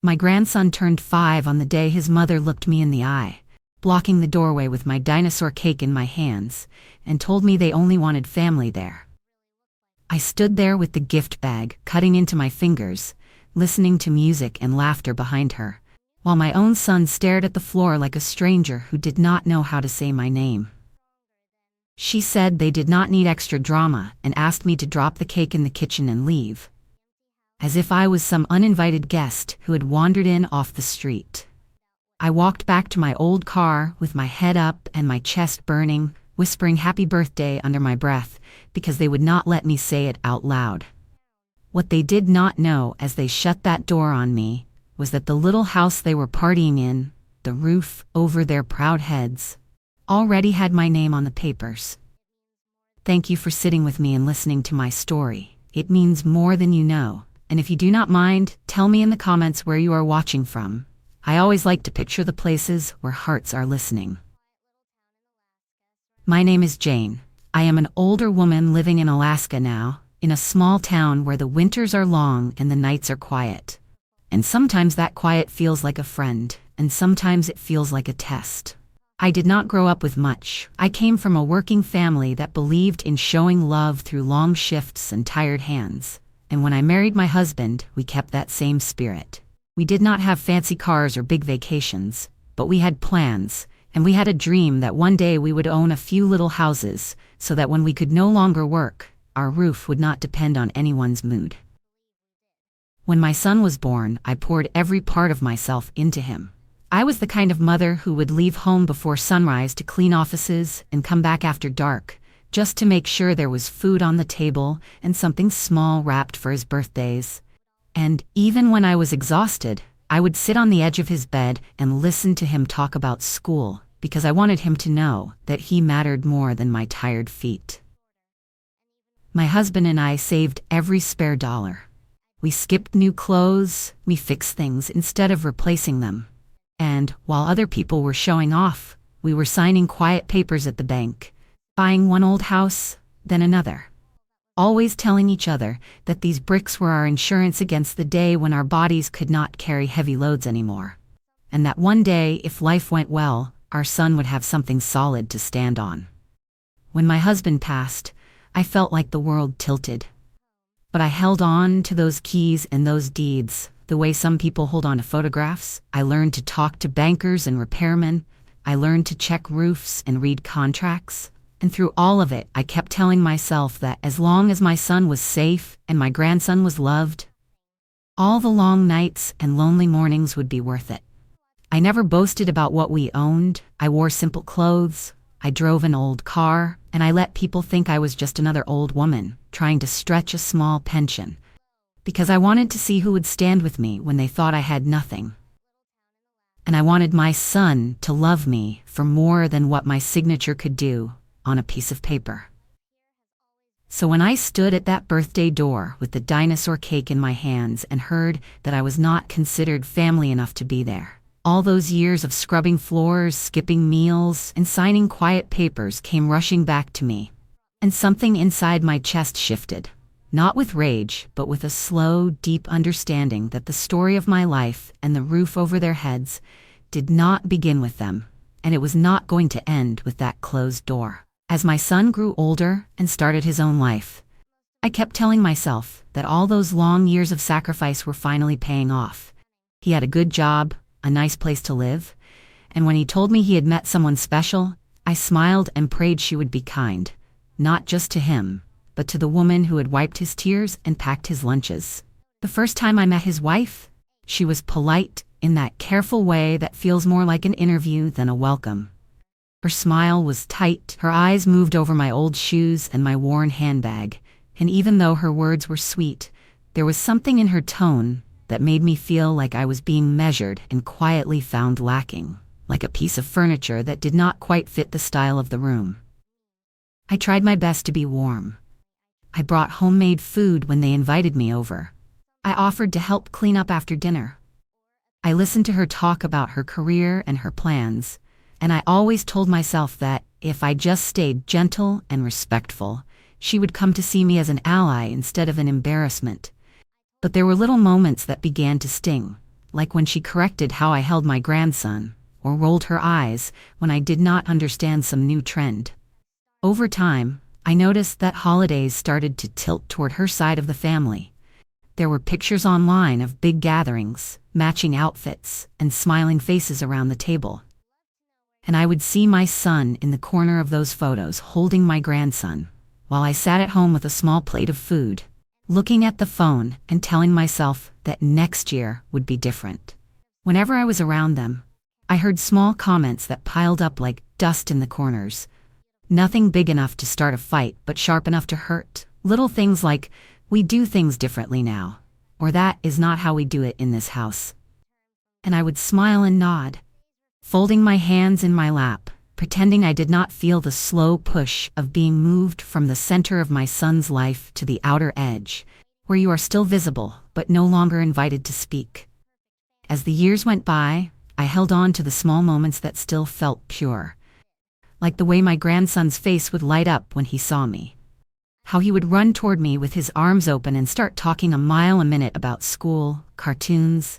My grandson turned 5 on the day his mother looked me in the eye, blocking the doorway with my dinosaur cake in my hands, and told me they only wanted family there. I stood there with the gift bag cutting into my fingers, listening to music and laughter behind her, while my own son stared at the floor like a stranger who did not know how to say my name. She said they did not need extra drama and asked me to drop the cake in the kitchen and leave, as if I was some uninvited guest who had wandered in off the street. I walked back to my old car with my head up and my chest burning, whispering happy birthday under my breath because they would not let me say it out loud. What they did not know as they shut that door on me was that the little house they were partying in, the roof over their proud heads, already had my name on the papers. Thank you for sitting with me and listening to my story. It means more than you know, and if you do not mind, tell me in the comments where you are watching from. I always like to picture the places where hearts are listening. My name is Jane. I am an older woman living in Alaska now, in a small town where the winters are long and the nights are quiet. And sometimes that quiet feels like a friend, and sometimes it feels like a test. I did not grow up with much. I came from a working family that believed in showing love through long shifts and tired hands. And when I married my husband, we kept that same spirit. We did not have fancy cars or big vacations, but we had plans, and we had a dream that one day we would own a few little houses, so that when we could no longer work, our roof would not depend on anyone's mood. When my son was born, I poured every part of myself into him. I was the kind of mother who would leave home before sunrise to clean offices and come back after dark, just to make sure there was food on the table and something small wrapped for his birthdays. And even when I was exhausted, I would sit on the edge of his bed and listen to him talk about school, because I wanted him to know that he mattered more than my tired feet. My husband and I saved every spare dollar. We skipped new clothes, we fixed things instead of replacing them. And while other people were showing off, we were signing quiet papers at the bank, buying one old house, then another. Always telling each other that these bricks were our insurance against the day when our bodies could not carry heavy loads anymore. And that one day, if life went well, our son would have something solid to stand on. When my husband passed, I felt like the world tilted. But I held on to those keys and those deeds, the way some people hold on to photographs. I learned to talk to bankers and repairmen. I learned to check roofs and read contracts. And through all of it, I kept telling myself that as long as my son was safe and my grandson was loved, all the long nights and lonely mornings would be worth it. I never boasted about what we owned. I wore simple clothes. I drove an old car, and I let people think I was just another old woman trying to stretch a small pension, because I wanted to see who would stand with me when they thought I had nothing. And I wanted my son to love me for more than what my signature could do on a piece of paper. So when I stood at that birthday door with the dinosaur cake in my hands and heard that I was not considered family enough to be there, all those years of scrubbing floors, skipping meals, and signing quiet papers came rushing back to me. And something inside my chest shifted, not with rage, but with a slow, deep understanding that the story of my life and the roof over their heads did not begin with them, and it was not going to end with that closed door. As my son grew older and started his own life, I kept telling myself that all those long years of sacrifice were finally paying off. He had a good job, a nice place to live, and when he told me he had met someone special, I smiled and prayed she would be kind, not just to him, but to the woman who had wiped his tears and packed his lunches. The first time I met his wife, she was polite in that careful way that feels more like an interview than a welcome. Her smile was tight, her eyes moved over my old shoes and my worn handbag, and even though her words were sweet, there was something in her tone that made me feel like I was being measured and quietly found lacking, like a piece of furniture that did not quite fit the style of the room. I tried my best to be warm. I brought homemade food when they invited me over. I offered to help clean up after dinner. I listened to her talk about her career and her plans, and I always told myself that if I just stayed gentle and respectful, she would come to see me as an ally instead of an embarrassment. But there were little moments that began to sting, like when she corrected how I held my grandson, or rolled her eyes when I did not understand some new trend. Over time, I noticed that holidays started to tilt toward her side of the family. There were pictures online of big gatherings, matching outfits, and smiling faces around the table. And I would see my son in the corner of those photos holding my grandson, while I sat at home with a small plate of food, looking at the phone and telling myself that next year would be different. Whenever I was around them, I heard small comments that piled up like dust in the corners. Nothing big enough to start a fight, but sharp enough to hurt. Little things like, "We do things differently now," or "That is not how we do it in this house." And I would smile and nod, folding my hands in my lap, pretending I did not feel the slow push of being moved from the center of my son's life to the outer edge, where you are still visible, but no longer invited to speak. As the years went by, I held on to the small moments that still felt pure. Like the way my grandson's face would light up when he saw me. How he would run toward me with his arms open and start talking a mile a minute about school, cartoons,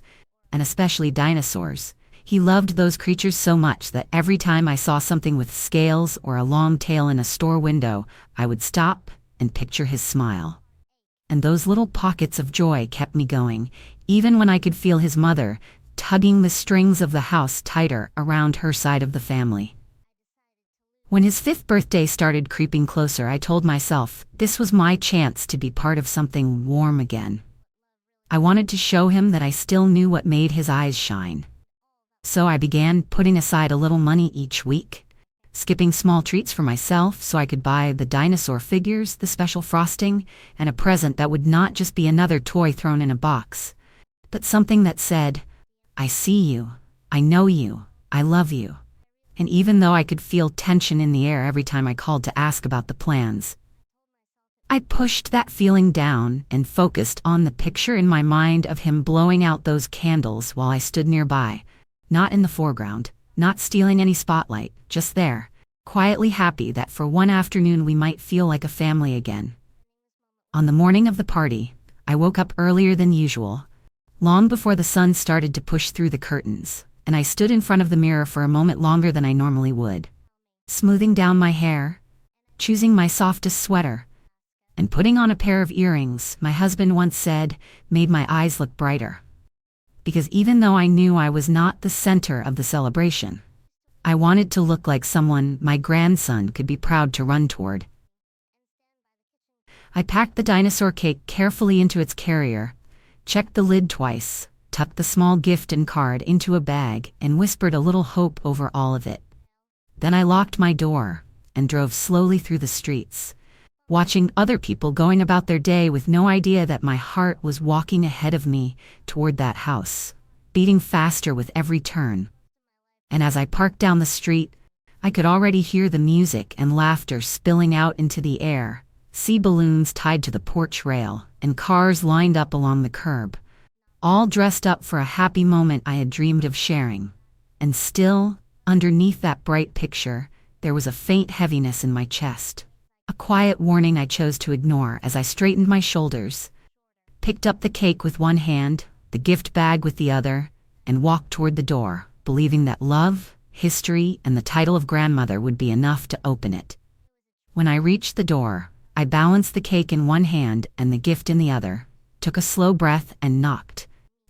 and especially dinosaurs. He loved those creatures so much that every time I saw something with scales or a long tail in a store window, I would stop and picture his smile. And those little pockets of joy kept me going, even when I could feel his mother tugging the strings of the house tighter around her side of the family. When his 5th birthday started creeping closer, I told myself this was my chance to be part of something warm again. I wanted to show him that I still knew what made his eyes shine. So I began putting aside a little money each week, skipping small treats for myself so I could buy the dinosaur figures, the special frosting, and a present that would not just be another toy thrown in a box, but something that said, "I see you, I know you, I love you." And even though I could feel tension in the air every time I called to ask about the plans, I pushed that feeling down and focused on the picture in my mind of him blowing out those candles while I stood nearby, not in the foreground, not stealing any spotlight, just there, quietly happy that for one afternoon we might feel like a family again. On the morning of the party, I woke up earlier than usual, long before the sun started to push through the curtains, and I stood in front of the mirror for a moment longer than I normally would, smoothing down my hair, choosing my softest sweater, and putting on a pair of earrings my husband once said made my eyes look brighter. Because even though I knew I was not the center of the celebration, I wanted to look like someone my grandson could be proud to run toward. I packed the dinosaur cake carefully into its carrier, checked the lid twice, tucked the small gift and card into a bag, and whispered a little hope over all of it. Then I locked my door and drove slowly through the streets, watching other people going about their day with no idea that my heart was walking ahead of me toward that house, beating faster with every turn. And as I parked down the street, I could already hear the music and laughter spilling out into the air, see balloons tied to the porch rail, and cars lined up along the curb, all dressed up for a happy moment I had dreamed of sharing. And still, underneath that bright picture, there was a faint heaviness in my chest. A quiet warning I chose to ignore as I straightened my shoulders, picked up the cake with one hand, the gift bag with the other, and walked toward the door, believing that love, history, and the title of grandmother would be enough to open it. When I reached the door, I balanced the cake in one hand and the gift in the other, took a slow breath and knocked.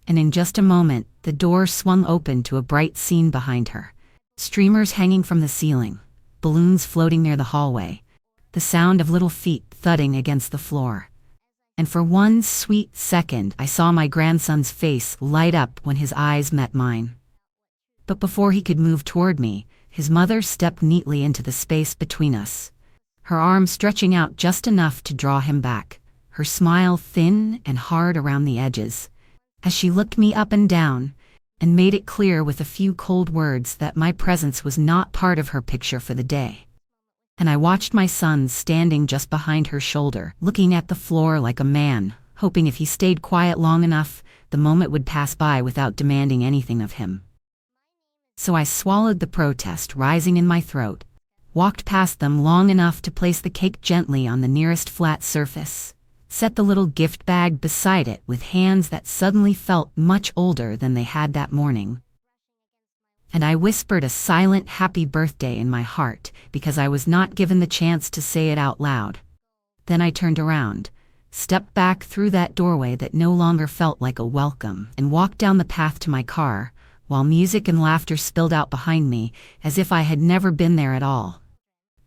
And in just a moment, the door swung open to a bright scene behind her. Streamers hanging from the ceiling, balloons floating near the hallway, the sound of little feet thudding against the floor. And for one sweet second, I saw my grandson's face light up when his eyes met mine. But before he could move toward me, his mother stepped neatly into the space between us, her arm stretching out just enough to draw him back, her smile thin and hard around the edges, as she looked me up and down and made it clear with a few cold words that my presence was not part of her picture for the day. And I watched my son standing just behind her shoulder, looking at the floor like a man, hoping if he stayed quiet long enough, the moment would pass by without demanding anything of him. So I swallowed the protest rising in my throat, walked past them long enough to place the cake gently on the nearest flat surface, set the little gift bag beside it with hands that suddenly felt much older than they had that morning. And I whispered a silent happy birthday in my heart because I was not given the chance to say it out loud. Then I turned around, stepped back through that doorway that no longer felt like a welcome, and walked down the path to my car, while music and laughter spilled out behind me as if I had never been there at all.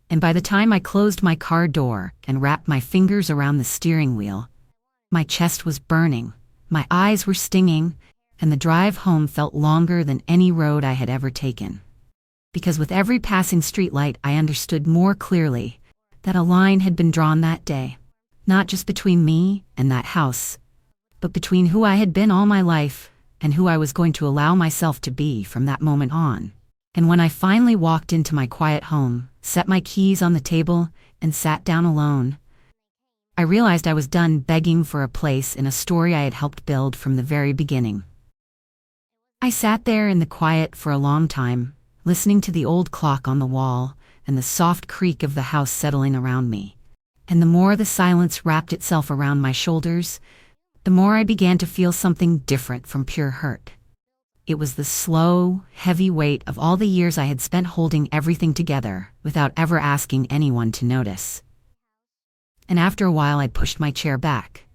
And by the time I closed my car door and wrapped my fingers around the steering wheel, my chest was burning, my eyes were stinging, and the drive home felt longer than any road I had ever taken. Because with every passing streetlight I understood more clearly that a line had been drawn that day, not just between me and that house, but between who I had been all my life and who I was going to allow myself to be from that moment on. And when I finally walked into my quiet home, set my keys on the table, and sat down alone, I realized I was done begging for a place in a story I had helped build from the very beginning. I sat there in the quiet for a long time, listening to the old clock on the wall and the soft creak of the house settling around me. And the more the silence wrapped itself around my shoulders, the more I began to feel something different from pure hurt. It was the slow, heavy weight of all the years I had spent holding everything together without ever asking anyone to notice. And after a while I pushed my chair back,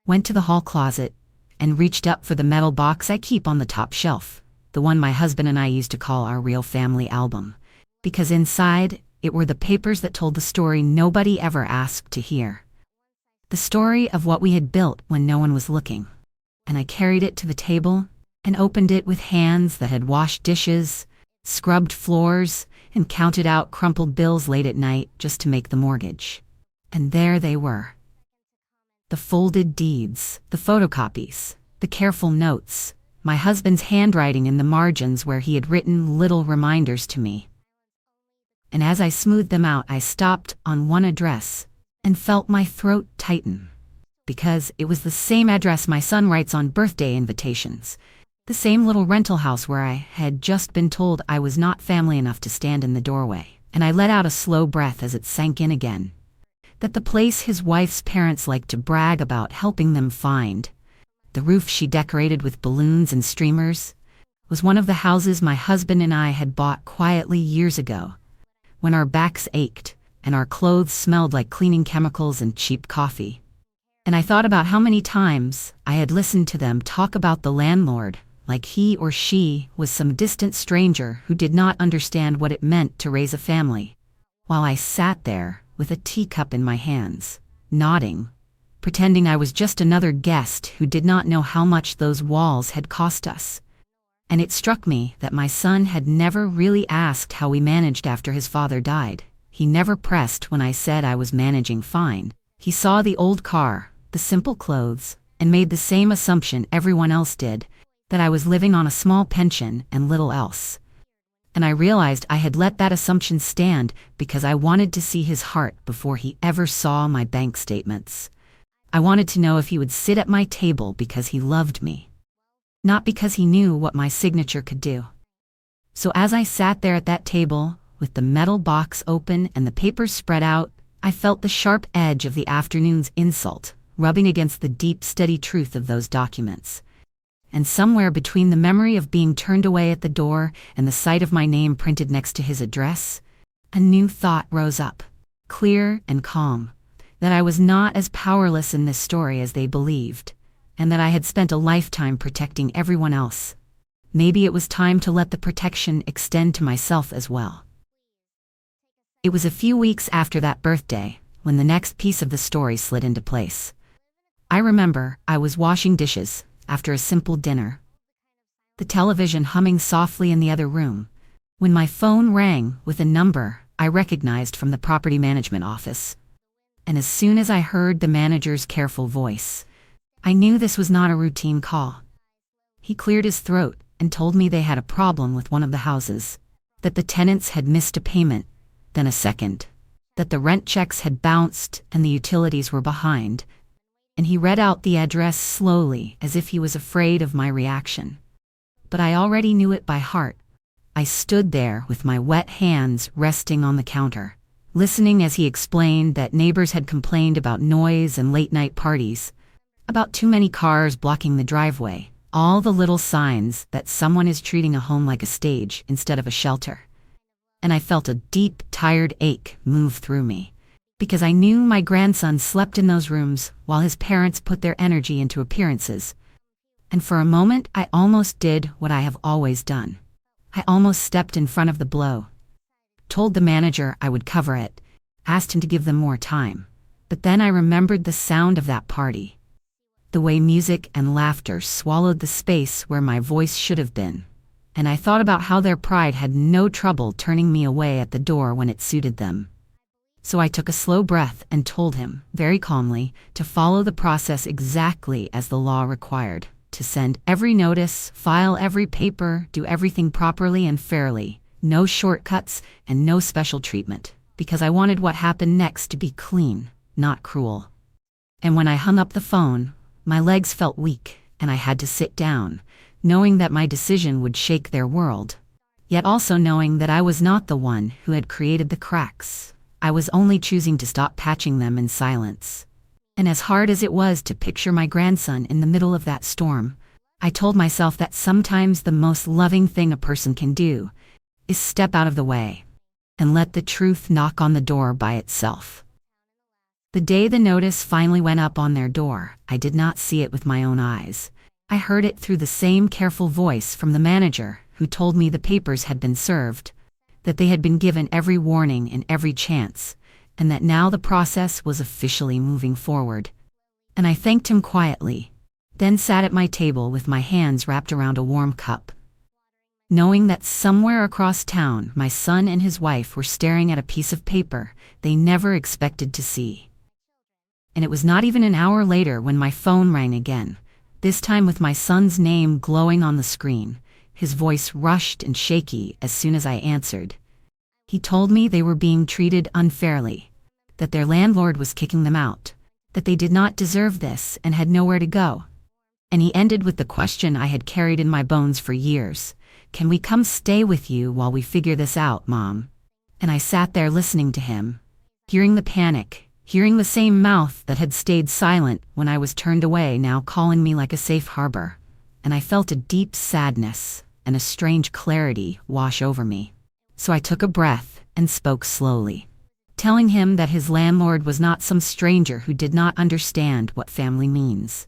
went to the hall closet, and reached up for the metal box I keep on the top shelf, the one my husband and I used to call our real family album, because inside it were the papers that told the story nobody ever asked to hear. The story of what we had built when no one was looking. And I carried it to the table and opened it with hands that had washed dishes, scrubbed floors, and counted out crumpled bills late at night just to make the mortgage. And there they were. The folded deeds, the photocopies, the careful notes, my husband's handwriting in the margins where he had written little reminders to me. And as I smoothed them out, I stopped on one address and felt my throat tighten, because it was the same address my son writes on birthday invitations, the same little rental house where I had just been told I was not family enough to stand in the doorway. And I let out a slow breath as it sank in again, that the place his wife's parents liked to brag about helping them find, the roof she decorated with balloons and streamers, was one of the houses my husband and I had bought quietly years ago, when our backs ached and our clothes smelled like cleaning chemicals and cheap coffee. And I thought about how many times I had listened to them talk about the landlord like he or she was some distant stranger who did not understand what it meant to raise a family, while I sat there with a teacup in my hands, nodding, pretending I was just another guest who did not know how much those walls had cost us. And it struck me that my son had never really asked how we managed after his father died. He never pressed when I said I was managing fine. He saw the old car, the simple clothes, and made the same assumption everyone else did, that I was living on a small pension and little else. And I realized I had let that assumption stand because I wanted to see his heart before he ever saw my bank statements. I wanted to know if he would sit at my table because he loved me, not because he knew what my signature could do. So as I sat there at that table, with the metal box open and the papers spread out, I felt the sharp edge of the afternoon's insult rubbing against the deep, steady truth of those documents. And somewhere between the memory of being turned away at the door and the sight of my name printed next to his address, a new thought rose up, clear and calm, that I was not as powerless in this story as they believed, and that I had spent a lifetime protecting everyone else. Maybe it was time to let the protection extend to myself as well. It was a few weeks after that birthday when the next piece of the story slid into place. I remember I was washing dishes after a simple dinner, the television humming softly in the other room, when my phone rang with a number I recognized from the property management office. And as soon as I heard the manager's careful voice, I knew this was not a routine call. He cleared his throat and told me they had a problem with one of the houses, that the tenants had missed a payment, then a second, that the rent checks had bounced and the utilities were behind, and he read out the address slowly as if he was afraid of my reaction. But I already knew it by heart. I stood there with my wet hands resting on the counter, listening as he explained that neighbors had complained about noise and late-night parties, about too many cars blocking the driveway, all the little signs that someone is treating a home like a stage instead of a shelter. And I felt a deep, tired ache move through me, because I knew my grandson slept in those rooms while his parents put their energy into appearances. And for a moment, I almost did what I have always done. I almost stepped in front of the blow. Told the manager I would cover it, asked him to give them more time. But then I remembered the sound of that party. The way music and laughter swallowed the space where my voice should have been. And I thought about how their pride had no trouble turning me away at the door when it suited them. So I took a slow breath and told him, very calmly, to follow the process exactly as the law required, to send every notice, file every paper, do everything properly and fairly, no shortcuts and no special treatment, because I wanted what happened next to be clean, not cruel. And when I hung up the phone, my legs felt weak, and I had to sit down, knowing that my decision would shake their world, yet also knowing that I was not the one who had created the cracks. I was only choosing to stop patching them in silence. And as hard as it was to picture my grandson in the middle of that storm, I told myself that sometimes the most loving thing a person can do is step out of the way and let the truth knock on the door by itself. The day the notice finally went up on their door, I did not see it with my own eyes. I heard it through the same careful voice from the manager who told me the papers had been served, that they had been given every warning and every chance, and that now the process was officially moving forward. And I thanked him quietly, then sat at my table with my hands wrapped around a warm cup, knowing that somewhere across town my son and his wife were staring at a piece of paper they never expected to see. And it was not even an hour later when my phone rang again, this time with my son's name glowing on the screen, his voice rushed and shaky as soon as I answered. He told me they were being treated unfairly, that their landlord was kicking them out, that they did not deserve this and had nowhere to go. And he ended with the question I had carried in my bones for years: "Can we come stay with you while we figure this out, Mom?" And I sat there listening to him, hearing the panic, hearing the same mouth that had stayed silent when I was turned away now calling me like a safe harbor. And I felt a deep sadness and a strange clarity wash over me. So I took a breath and spoke slowly, telling him that his landlord was not some stranger who did not understand what family means.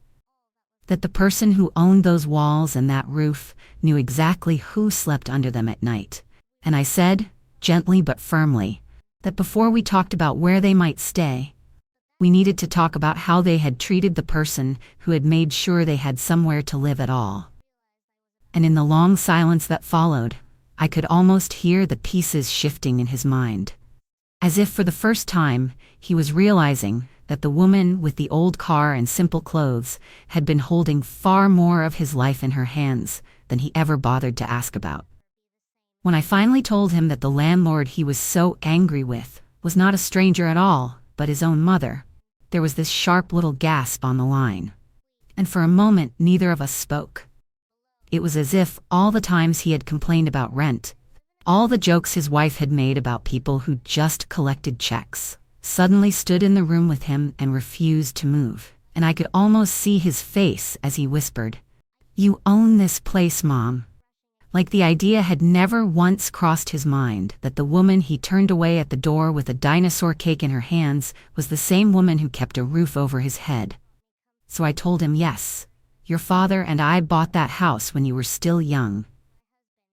That the person who owned those walls and that roof knew exactly who slept under them at night. And I said, gently but firmly, that before we talked about where they might stay, we needed to talk about how they had treated the person who had made sure they had somewhere to live at all. And in the long silence that followed, I could almost hear the pieces shifting in his mind. As if for the first time, he was realizing that the woman with the old car and simple clothes had been holding far more of his life in her hands than he ever bothered to ask about. When I finally told him that the landlord he was so angry with was not a stranger at all, but his own mother, there was this sharp little gasp on the line. And for a moment, neither of us spoke. It was as if all the times he had complained about rent, all the jokes his wife had made about people who just collected checks, suddenly stood in the room with him and refused to move. And I could almost see his face as he whispered, "You own this place, Mom." Like the idea had never once crossed his mind that the woman he turned away at the door with a dinosaur cake in her hands was the same woman who kept a roof over his head. So I told him, "Yes, your father and I bought that house when you were still young.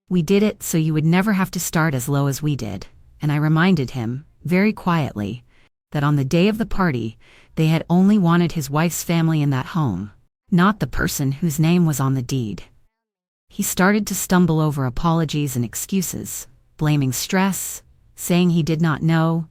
We did it so you would never have to start as low as we did." And I reminded him, very quietly, that on the day of the party, they had only wanted his wife's family in that home, not the person whose name was on the deed. He started to stumble over apologies and excuses, blaming stress, saying he did not know,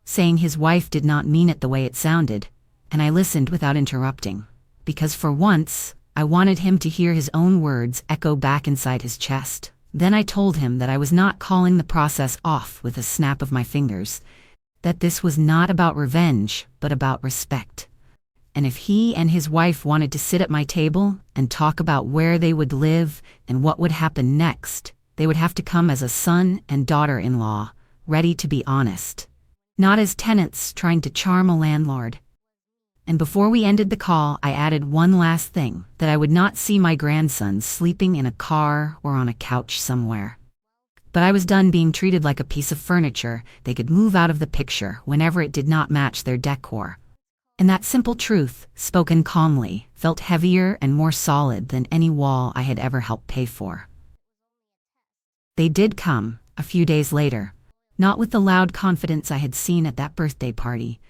saying his wife did not mean it the way it sounded, and I listened without interrupting, because for once, I wanted him to hear his own words echo back inside his chest. Then I told him that I was not calling the process off with a snap of my fingers, that this was not about revenge, but about respect. And if he and his wife wanted to sit at my table and talk about where they would live and what would happen next, they would have to come as a son and daughter-in-law, ready to be honest. not as tenants trying to charm a landlord. And before we ended the call, I added one last thing, that I would not see my grandsons sleeping in a car or on a couch somewhere. But I was done being treated like a piece of furniture. They could move out of the picture whenever it did not match their decor. And that simple truth, spoken calmly, felt heavier and more solid than any wall I had ever helped pay for. They did come, a few days later, not with the loud confidence I had seen at that birthday party,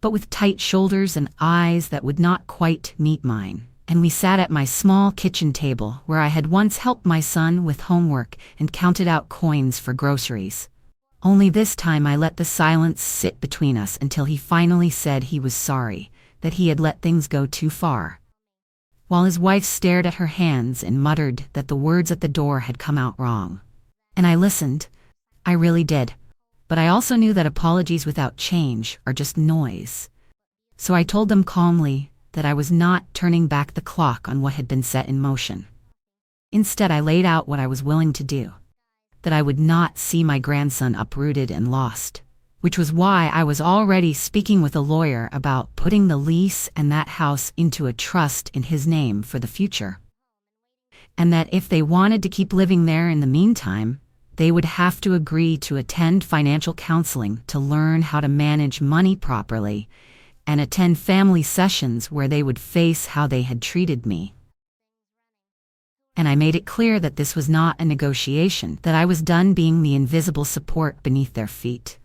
but with tight shoulders and eyes that would not quite meet mine. And we sat at my small kitchen table where I had once helped my son with homework and counted out coins for groceries. Only this time I let the silence sit between us until he finally said he was sorry, that he had let things go too far. While his wife stared at her hands and muttered that the words at the door had come out wrong. And I listened. I really did. But I also knew that apologies without change are just noise. So I told them calmly that I was not turning back the clock on what had been set in motion. Instead, I laid out what I was willing to do, that I would not see my grandson uprooted and lost, which was why I was already speaking with a lawyer about putting the lease and that house into a trust in his name for the future. And that if they wanted to keep living there in the meantime, they would have to agree to attend financial counseling to learn how to manage money properly, and attend family sessions where they would face how they had treated me. And I made it clear that this was not a negotiation, that I was done being the invisible support beneath their feet.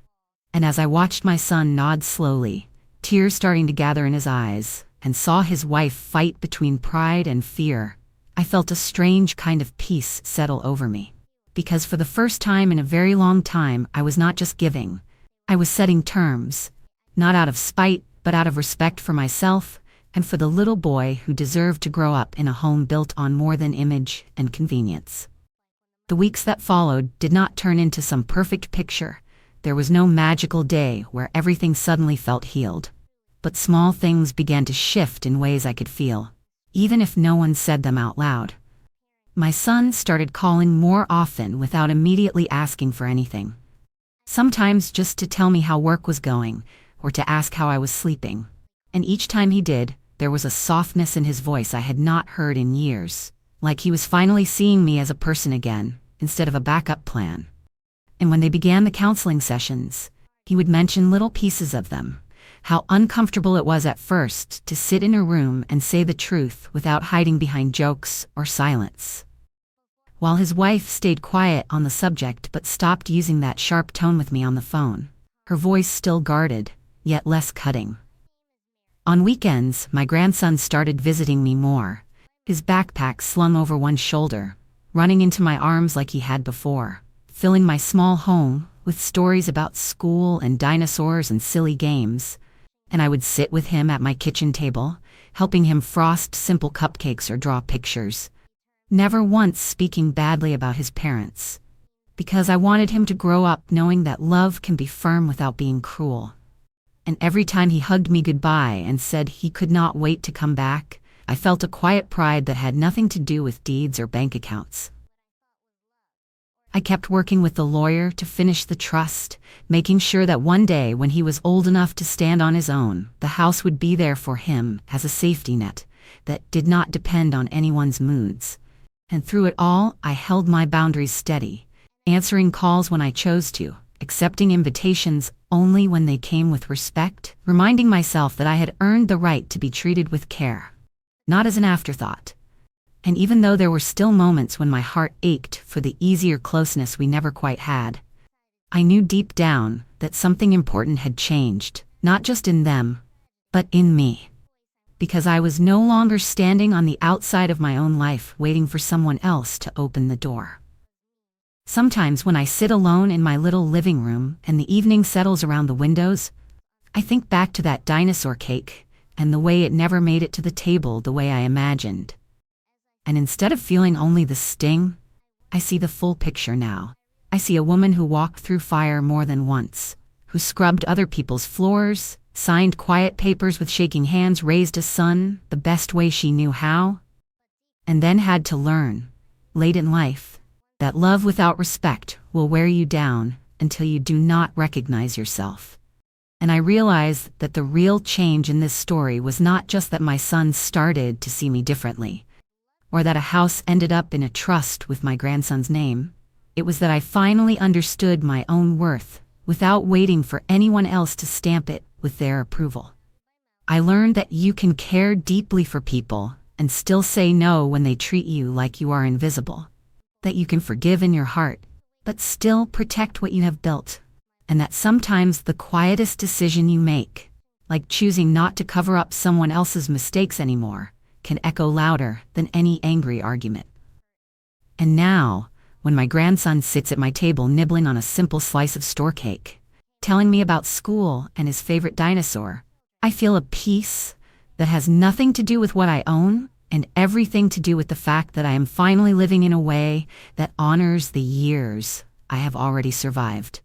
And as I watched my son nod slowly, tears starting to gather in his eyes, and saw his wife fight between pride and fear, I felt a strange kind of peace settle over me. Because for the first time in a very long time, I was not just giving. I was setting terms, not out of spite, but out of respect for myself and for the little boy who deserved to grow up in a home built on more than image and convenience. The weeks that followed did not turn into some perfect picture. There was no magical day where everything suddenly felt healed. But small things began to shift in ways I could feel, even if no one said them out loud. My son started calling more often without immediately asking for anything. Sometimes just to tell me how work was going, or to ask how I was sleeping. And each time he did, there was a softness in his voice I had not heard in years, like he was finally seeing me as a person again, instead of a backup plan. And when they began the counseling sessions, he would mention little pieces of them, how uncomfortable it was at first to sit in a room and say the truth without hiding behind jokes or silence. While his wife stayed quiet on the subject but stopped using that sharp tone with me on the phone, her voice still guarded, yet less cutting. On weekends, my grandson started visiting me more, his backpack slung over one shoulder, running into my arms like he had before, filling my small home with stories about school and dinosaurs and silly games. And I would sit with him at my kitchen table, helping him frost simple cupcakes or draw pictures, never once speaking badly about his parents, because I wanted him to grow up knowing that love can be firm without being cruel. And every time he hugged me goodbye and said he could not wait to come back, I felt a quiet pride that had nothing to do with deeds or bank accounts. I kept working with the lawyer to finish the trust, making sure that one day when he was old enough to stand on his own, the house would be there for him as a safety net that did not depend on anyone's moods. And through it all, I held my boundaries steady, answering calls when I chose to, accepting invitations only when they came with respect, reminding myself that I had earned the right to be treated with care, not as an afterthought. And even though there were still moments when my heart ached for the easier closeness we never quite had, I knew deep down that something important had changed, not just in them, but in me. Because I was no longer standing on the outside of my own life waiting for someone else to open the door. Sometimes when I sit alone in my little living room and the evening settles around the windows, I think back to that dinosaur cake and the way it never made it to the table the way I imagined. And instead of feeling only the sting, I see the full picture now. I see a woman who walked through fire more than once, who scrubbed other people's floors, signed quiet papers with shaking hands, raised a son the best way she knew how, and then had to learn, late in life, that love without respect will wear you down until you do not recognize yourself. And I realized that the real change in this story was not just that my son started to see me differently, or that a house ended up in a trust with my grandson's name. It was that I finally understood my own worth without waiting for anyone else to stamp it with their approval. I learned that you can care deeply for people and still say no when they treat you like you are invisible. That you can forgive in your heart, but still protect what you have built. And that sometimes the quietest decision you make, like choosing not to cover up someone else's mistakes anymore, can echo louder than any angry argument. And now, when my grandson sits at my table nibbling on a simple slice of store cake, telling me about school and his favorite dinosaur, I feel a peace that has nothing to do with what I own and everything to do with the fact that I am finally living in a way that honors the years I have already survived.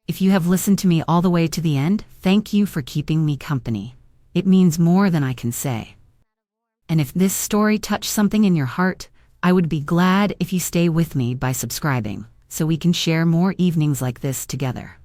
If you have listened to me all the way to the end, thank you for keeping me company. It means more than I can say. And if this story touched something in your heart, I would be glad if you stay with me by subscribing, so we can share more evenings like this together.